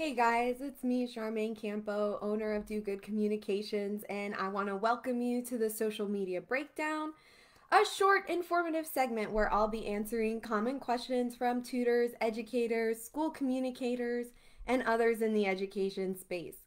Hey guys, it's me, Charmaine Campo, owner of Do Good Communications, and I want to welcome you to the Social Media Breakdown, a short, informative segment where I'll be answering common questions from tutors, educators, school communicators, and others in the education space.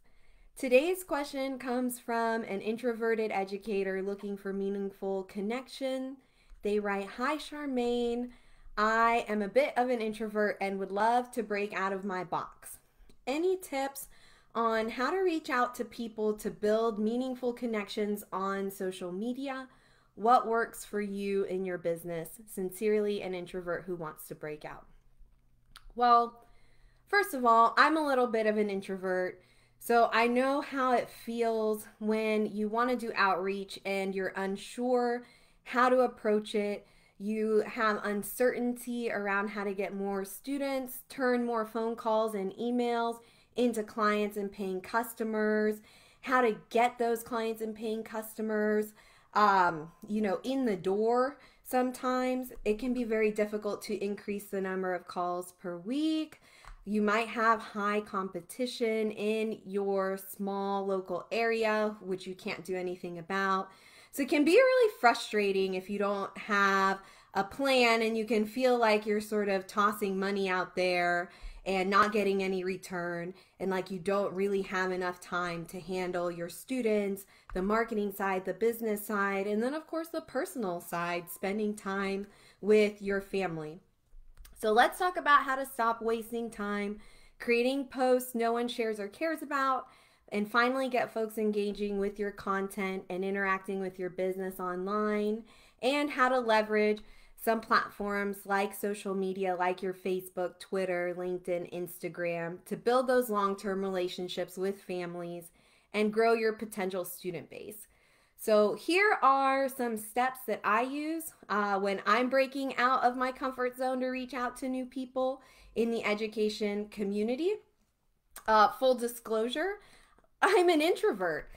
Today's question comes from an introverted educator looking for meaningful connection. They write, "Hi Charmaine, I am a bit of an introvert and would love to break out of my box. Any tips on how to reach out to people to build meaningful connections on social media? What works for you in your business? Sincerely, an introvert who wants to break out." Well, first of all, I'm a little bit of an introvert, so I know how it feels when you want to do outreach and you're unsure how to approach it. You have uncertainty around how to get more students, turn more phone calls and emails into clients and paying customers, how to get those clients and paying customers, in the door. Sometimes it can be very difficult to increase the number of calls per week. You might have high competition in your small local area, which you can't do anything about. So it can be really frustrating if you don't have a plan and you can feel like you're sort of tossing money out there and not getting any return, and like you don't really have enough time to handle your students, the marketing side, the business side, and then of course the personal side, spending time with your family. So let's talk about how to stop wasting time creating posts no one shares or cares about, and finally get folks engaging with your content and interacting with your business online, and how to leverage some platforms like social media, like your Facebook, Twitter, LinkedIn, Instagram, to build those long-term relationships with families and grow your potential student base. So here are some steps that I use when I'm breaking out of my comfort zone to reach out to new people in the education community. Full disclosure, I'm an introvert.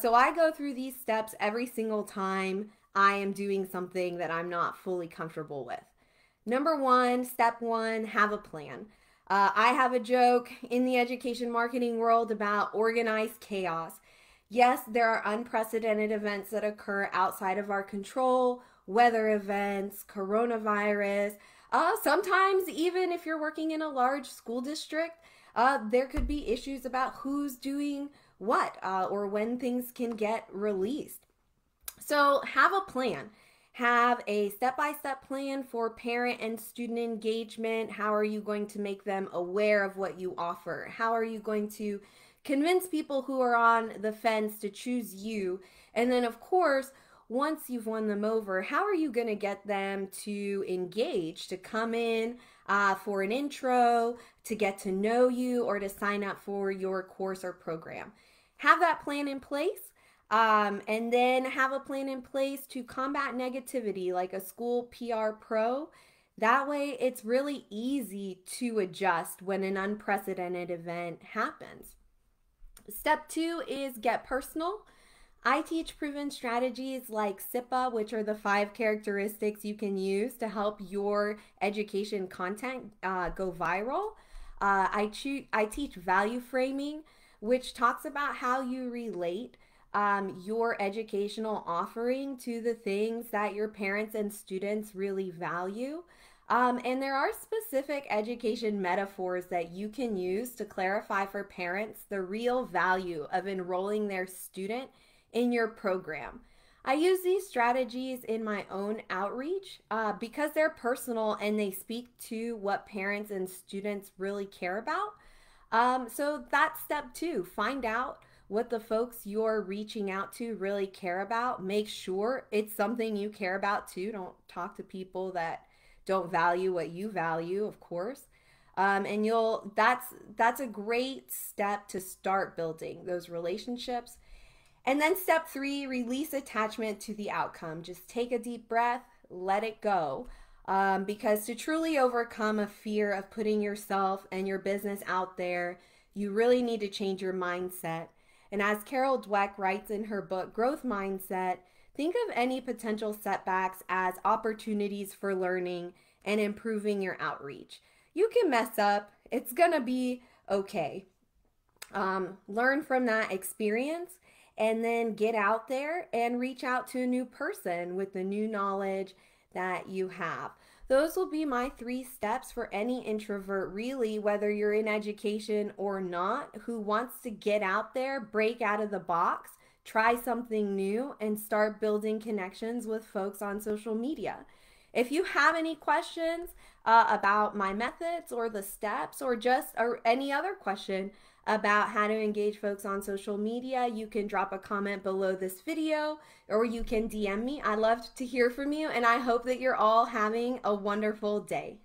So I go through these steps every single time I am doing something that I'm not fully comfortable with. Number one, step one, have a plan. I have a joke in the education marketing world about organized chaos. Yes, there are unprecedented events that occur outside of our control, weather events, coronavirus. Sometimes, even if you're working in a large school district, there could be issues about who's doing what or when things can get released. So have a plan. Have a step-by-step plan for parent and student engagement. How are you going to make them aware of what you offer? How are you going to convince people who are on the fence to choose you? And then, of course, once you've won them over, how are you going to get them to engage, to come in for an intro, to get to know you, or to sign up for your course or program? Have that plan in place. And then have a plan in place to combat negativity, like a school PR pro. That way, it's really easy to adjust when an unprecedented event happens. Step two is get personal. I teach proven strategies like SIPA, which are the 5 characteristics you can use to help your education content go viral. I teach value framing, which talks about how you relate your educational offering to the things that your parents and students really value. And there are specific education metaphors that you can use to clarify for parents the real value of enrolling their student in your program. I use these strategies in my own outreach because they're personal and they speak to what parents and students really care about. So that's step two. Find out what the folks you're reaching out to really care about. Make sure it's something you care about too. Don't talk to people that don't value what you value, of course. And that's a great step to start building those relationships. And then step three, release attachment to the outcome. Just take a deep breath, let it go. Because to truly overcome a fear of putting yourself and your business out there, you really need to change your mindset. And as Carol Dweck writes in her book, Growth Mindset, think of any potential setbacks as opportunities for learning and improving your outreach. You can mess up, it's gonna be okay. Learn from that experience, and then get out there and reach out to a new person with the new knowledge that you have. Those will be my 3 steps for any introvert, really, whether you're in education or not, who wants to get out there, break out of the box, try something new, and start building connections with folks on social media. If you have any questions about my methods or the steps, or any other question about how to engage folks on social media, you can drop a comment below this video, or you can DM me. I love to hear from you, and I hope that you're all having a wonderful day.